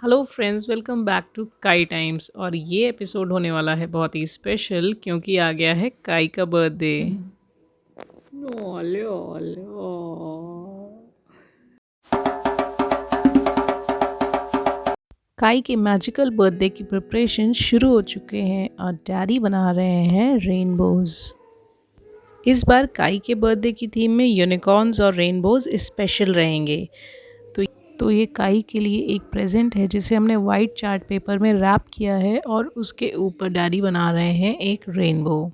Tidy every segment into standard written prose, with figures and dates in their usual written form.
Hello friends, welcome back to Kai times. और ये episode होने वाला है बहुत ही स्पेशल क्योंकि आ गया है काई का बर्थडे। ओले ओले ओ। काई के मैजिकल बर्थडे की प्रिपरेशन शुरू हो चुके हैं और डैडी बना रहे हैं रेनबोज। इस बार काई के बर्थडे की थीम में यूनिकॉर्न्स और रेनबोज स्पेशल रहेंगे। तो ये काई के लिए एक प्रेजेंट है जिसे हमने वाइट चार्ट पेपर में रैप किया है और उसके ऊपर डैडी बना रहे हैं एक रेनबो।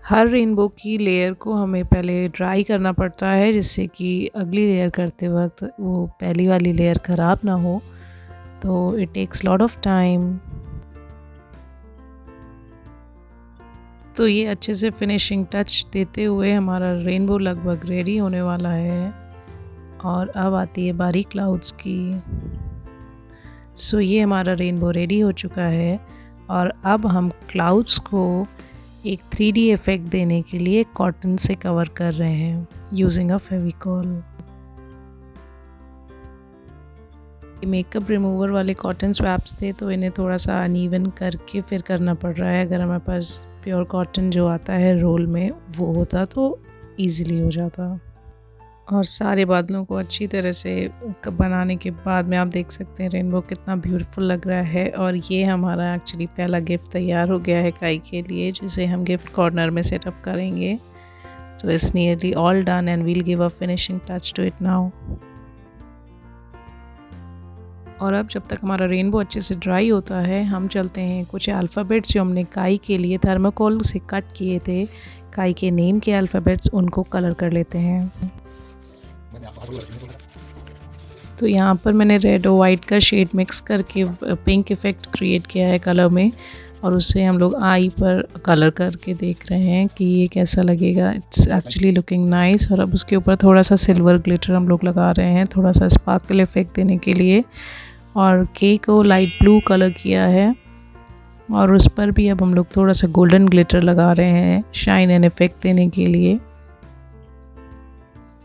हर रेनबो की लेयर को हमें पहले ड्राई करना पड़ता है जिससे कि अगली लेयर करते वक्त वो पहली वाली लेयर ख़राब ना हो। तो it takes lot of time. तो ये अच्छे से फिनिशिंग टच देते हुए हमारा रेनबो लगभग रेडी होने वाला है। और अब आती है बारी क्लाउड्स की। सो ये हमारा रेनबो रेडी हो चुका है और अब हम क्लाउड्स को एक 3D इफ़ेक्ट देने के लिए कॉटन से कवर कर रहे हैं using a Fevicol. Makeup remover वाले कॉटन स्वैप्स थे तो इन्हें थोड़ा सा अनइवन करके फिर करना पड़ रहा है। अगर हमारे पास प्योर कॉटन जो आता है रोल में वो होता तो ईज़िली हो जाता। और सारे बादलों को अच्छी तरह से बनाने के बाद में आप देख सकते हैं रेनबो कितना ब्यूटीफुल लग रहा है। और ये हमारा एक्चुअली पहला गिफ्ट तैयार हो गया है काई के लिए जिसे हम गिफ्ट कॉर्नर में सेटअप करेंगे। So it's nearly all done and we'll give a finishing touch to it now. और अब जब तक हमारा रेनबो अच्छे से ड्राई होता है हम चलते हैं कुछ अल्फ़ाबेट्स जो हमने काई के लिए थर्माकोल से कट किए थे, काई के नेम के अल्फ़ाबेट्स, उनको कलर कर लेते हैं। तो यहाँ पर मैंने रेड और वाइट का शेड मिक्स करके पिंक इफ़ेक्ट क्रिएट किया है कलर में और उससे हम लोग आई पर कलर करके देख रहे हैं कि ये कैसा लगेगा। It's actually looking nice. और अब उसके ऊपर थोड़ा सा सिल्वर ग्लिटर हम लोग लगा रहे हैं थोड़ा सा स्पार्कल इफ़ेक्ट देने के लिए। और केक को लाइट ब्लू कलर किया है और उस पर भी अब हम लोग थोड़ा सा गोल्डन ग्लिटर लगा रहे हैं शाइन एंड इफ़ेक्ट देने के लिए।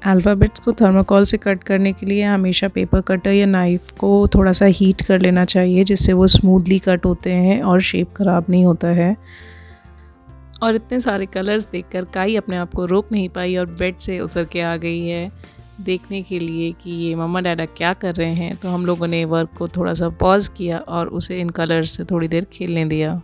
अल्फ़ाबेट्स को थर्माकोल से कट करने के लिए हमेशा पेपर कटर या नाइफ़ को थोड़ा सा हीट कर लेना चाहिए जिससे वो स्मूथली कट होते हैं और शेप ख़राब नहीं होता है। और इतने सारे कलर्स देखकर काई अपने आप को रोक नहीं पाई और बेड से उतर के आ गई है देखने के लिए कि ये मम्मा डैडा क्या कर रहे हैं। तो हम लोगों ने वर्क को थोड़ा सा पॉज किया और उसे इन कलर्स से थोड़ी देर खेलने दिया।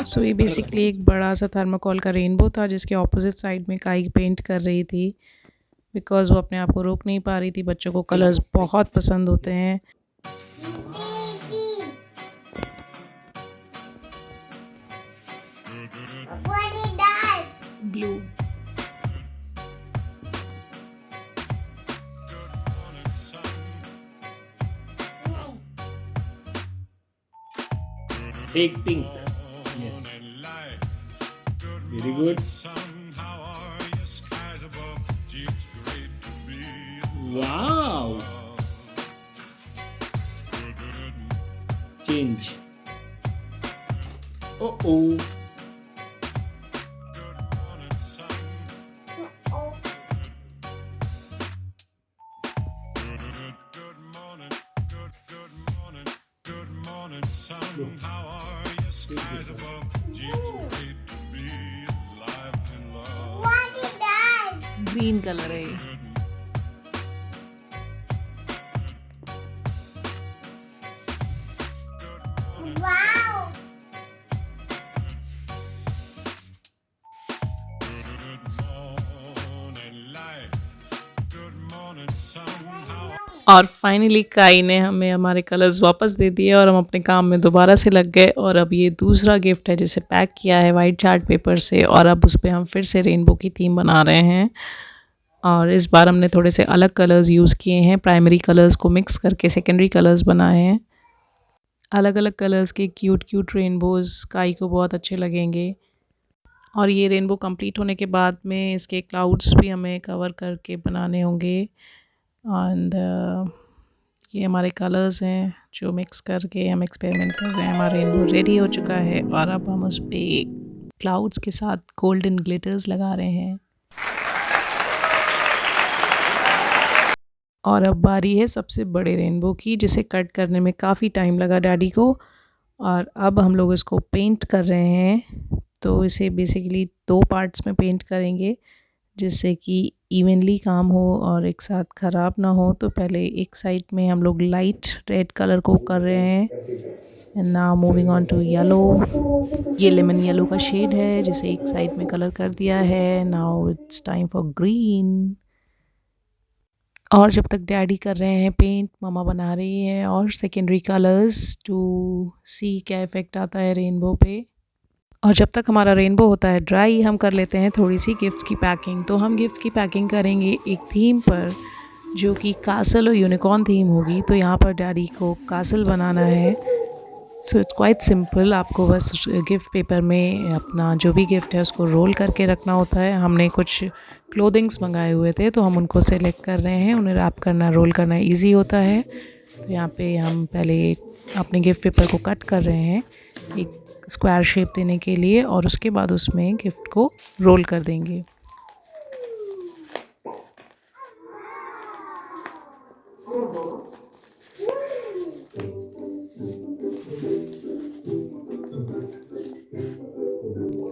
सो ये बेसिकली एक बड़ा सा थर्माकोल का रेनबो था जिसके ऑपोजिट साइड में काई पेंट कर रही थी बिकॉज़ वो अपने आप को रोक नहीं पा रही थी। बच्चों को कलर्स बहुत पसंद होते हैं। Blue, Take pink. Yes. Very good. Wow. Change. Oh. Green colour है ये। और फाइनली काई ने हमें हमारे कलर्स वापस दे दिए और हम अपने काम में दोबारा से लग गए। और अब ये दूसरा गिफ्ट है जिसे पैक किया है वाइट चार्ट पेपर से और अब उस पर हम फिर से रेनबो की थीम बना रहे हैं। और इस बार हमने थोड़े से अलग कलर्स यूज़ किए हैं, प्राइमरी कलर्स को मिक्स करके सेकेंडरी कलर्स बनाए हैं। अलग अलग कलर्स के क्यूट क्यूट रेनबोज़ स्काई को बहुत अच्छे लगेंगे। और ये रेनबो कंप्लीट होने के बाद में इसके क्लाउड्स भी हमें कवर करके बनाने होंगे। एंड ये हमारे कलर्स हैं जो मिक्स करके हम एक्सपेरिमेंट कर रहे हैं। हमारा रेनबो रेडी हो चुका है और अब हम उस पर क्लाउड्स के साथ गोल्डन ग्लिटर्स लगा रहे हैं। और अब बारी है सबसे बड़े रेनबो की, जिसे कट करने में काफ़ी टाइम लगा डैडी को। और अब हम लोग इसको पेंट कर रहे हैं। तो इसे बेसिकली 2 पार्ट्स में पेंट करेंगे, जिससे कि इवनली काम हो और एक साथ ख़राब ना हो। तो पहले एक साइड में हम लोग लाइट रेड कलर को कर रहे हैं। And now moving on to yellow. ये लेमन येलो का शेड है जिसे एक साइड में कलर कर दिया है। Now it's time for green. और जब तक डैडी कर रहे हैं पेंट, मम्मा बना रही है और सेकेंडरी कलर्स टू सी क्या इफ़ेक्ट आता है रेनबो पे। और जब तक हमारा रेनबो होता है ड्राई, हम कर लेते हैं थोड़ी सी गिफ्ट्स की पैकिंग। तो हम गिफ्ट्स की पैकिंग करेंगे एक थीम पर, जो कि कासल और यूनिकॉर्न थीम होगी। तो यहाँ पर डैडी को कासल बनाना है। So it's quite simple. आपको बस गिफ्ट पेपर में अपना जो भी गिफ्ट है उसको रोल करके रखना होता है। हमने कुछ क्लोथिंग्स मंगाए हुए थे तो हम उनको सेलेक्ट कर रहे हैं। उन्हें रैप करना, रोल करना ईजी होता है। तो यहाँ पे हम पहले अपने गिफ्ट पेपर को कट कर रहे हैं एक स्क्वायर शेप देने के लिए, और उसके बाद उसमें गिफ्ट को रोल कर देंगे।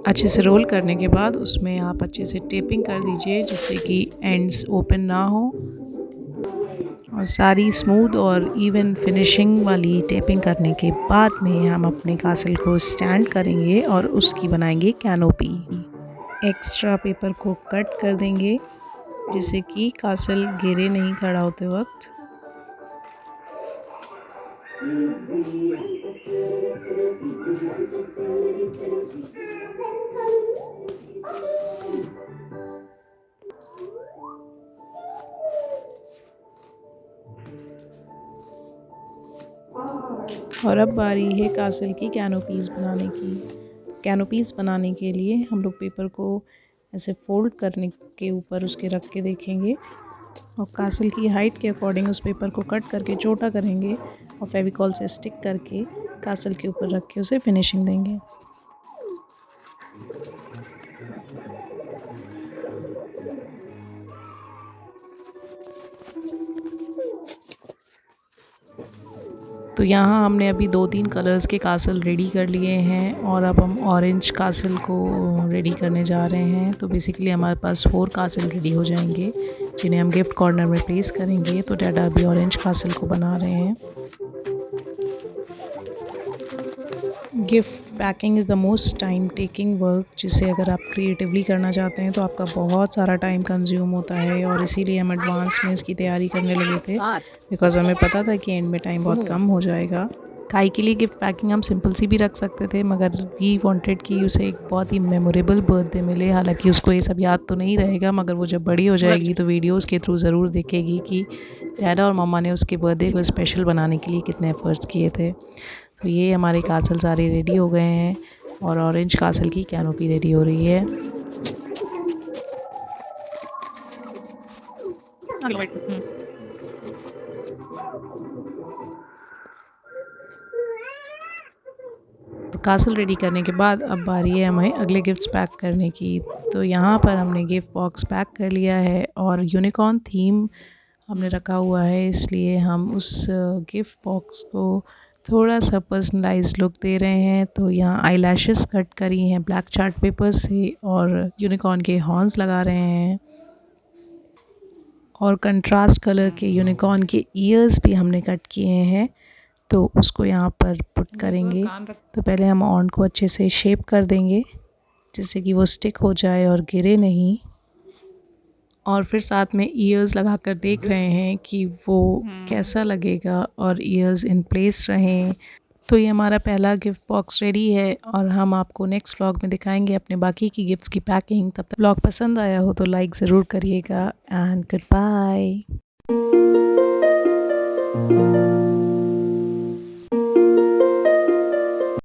अच्छे से रोल करने के बाद उसमें आप अच्छे से टेपिंग कर दीजिए, जिससे कि एंड्स ओपन ना हो। और सारी स्मूथ और इवन फिनिशिंग वाली टेपिंग करने के बाद में हम अपने कासल को स्टैंड करेंगे और उसकी बनाएंगे कैनोपी। एक्स्ट्रा पेपर को कट कर देंगे, जिससे कि कासल गिरे नहीं खड़ा होते वक्त। और अब बारी है कासल की कैनोपीज़ बनाने की। कैनोपीज़ बनाने के लिए हम लोग पेपर को ऐसे फोल्ड करने के ऊपर उसके रख के देखेंगे और कासल की हाइट के अकॉर्डिंग उस पेपर को कट करके छोटा करेंगे और फेविकॉल से स्टिक करके कासल के ऊपर रख के उसे फिनिशिंग देंगे। तो यहाँ हमने अभी 2-3 कलर्स के कासल रेडी कर लिए हैं और अब हम ऑरेंज कासल को रेडी करने जा रहे हैं। तो बेसिकली हमारे पास 4 कासल रेडी हो जाएंगे, जिन्हें हम गिफ्ट कॉर्नर में प्लेस करेंगे। तो डैडा अभी ऑरेंज कासल को बना रहे हैं। Gift packing is the most time taking work, जिसे अगर आप क्रिएटिवली करना चाहते हैं तो आपका बहुत सारा टाइम कंज्यूम होता है। और इसीलिए हम एडवांस में इसकी तैयारी करने लगे थे, बिकॉज हमें पता था कि एंड में टाइम बहुत कम हो जाएगा। काई के लिए गिफ्ट पैकिंग हम सिंपल सी भी रख सकते थे, मगर वी वांटेड कि उसे एक बहुत ही मेमोरेबल बर्थडे मिले। हालांकि उसको ये सब याद तो नहीं रहेगा, मगर वो जब बड़ी हो जाएगी तो वीडियोस के थ्रू ज़रूर देखेगी कि डैडा और मम्मा ने उसके बर्थडे को स्पेशल बनाने के लिए कितने एफर्ट्स किए थे। तो ये हमारे कासल सारे रेडी हो गए हैं और ऑरेंज कासल की कैनोपी रेडी हो रही है। कासल रेडी करने के बाद अब बारी है हमें अगले गिफ्ट्स पैक करने की। तो यहाँ पर हमने गिफ्ट बॉक्स पैक कर लिया है और यूनिकॉर्न थीम हमने रखा हुआ है, इसलिए हम उस गिफ्ट बॉक्स को थोड़ा सा पर्सनलाइज लुक दे रहे हैं। तो यहाँ आईलैशेस कट करी हैं ब्लैक चार्ट पेपर से और यूनिकॉर्न के हॉर्न्स लगा रहे हैं और कंट्रास्ट कलर के यूनिकॉर्न के ईयर्स भी हमने कट किए हैं। तो उसको यहाँ पर पुट करेंगे। तो पहले हम ऑन को अच्छे से शेप कर देंगे, जिससे कि वो स्टिक हो जाए और गिरे नहीं। और फिर साथ में ईयर्स लगा कर देख रहे हैं कि वो कैसा लगेगा और ईयर्स इन प्लेस रहें। तो ये हमारा पहला गिफ्ट बॉक्स रेडी है और हम आपको नेक्स्ट व्लॉग में दिखाएंगे अपने बाकी की गिफ्ट्स की पैकिंग। तब तक व्लॉग पसंद आया हो तो लाइक ज़रूर करिएगा एंड गुड बाय।